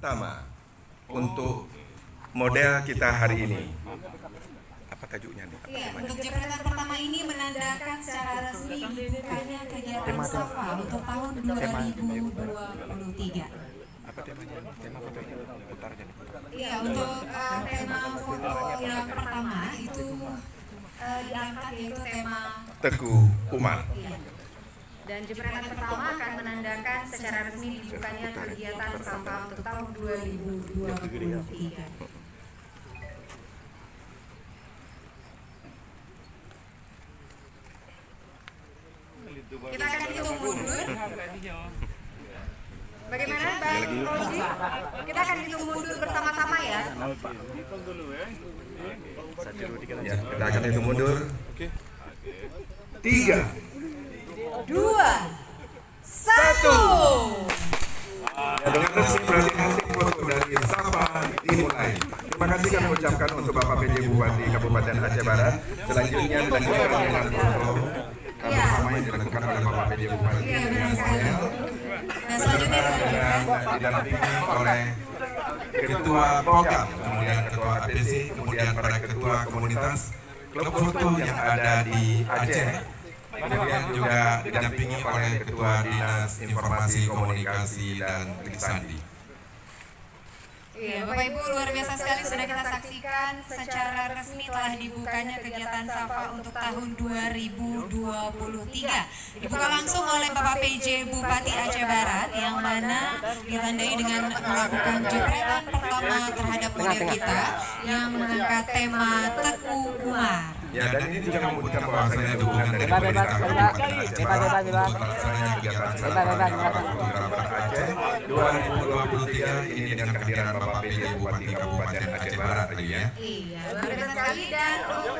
pertama untuk model kita hari ini. Apa tajuknya nih? Iya, untuk jepretan pertama ini menandakan secara resmi dibukanya kegiatan SAFA untuk tahun 2023. Apa temanya? Tema fotonya? Putar aja nih. Iya, untuk tema foto yang pertama itu diangkat yaitu tema Teguh Umar. Iya. Dan jepretan pertama akan menandakan secara resmi dibukanya kegiatan SAFA untuk tahun 2023. Kita akan hitung mundur. Bagaimana Bang Roji? Kita akan hitung mundur bersama-sama ya. Ya, kita akan hitung mundur. 3, 2, 1. Ya, dengan resmi berarti nanti foto dari SAFA dimulai. Terima kasih kami ucapkan untuk Bapak PJ Bupati Kabupaten Aceh Barat. Selanjutnya dilanjutkan dengan foto bersama yang dilakukan oleh Bapak PJ Bupati dengan saya. Nah, selanjutnya Didampingi oleh Ketua Program, kemudian Ketua APC, kemudian para Ketua Komunitas klub foto yang ada di Aceh. Kemudian juga didampingi oleh Ketua Dinas Informasi Komunikasi dan Sandi. Iya, Bapak Ibu luar biasa sekali sudah kita saksikan secara resmi telah dibukanya kegiatan SAFA untuk tahun 2023. Dibuka langsung oleh Bapak PJ Bupati Aceh Barat yang mana ditandai dengan melakukan jepretan pertama terhadap model kita yang mengangkat tema Teguh Umar. Ya, dan ini juga membuktikan bahwasanya dukungan dari pemerintah Kabupaten Aceh Barat untuk pelaksanaan kegiatan SAFA Aceh 2023 ini dengan kehadiran Bapak PJ Bupati Kabupaten Aceh Barat tadi ya. Iya, luar biasa sekali dan untuk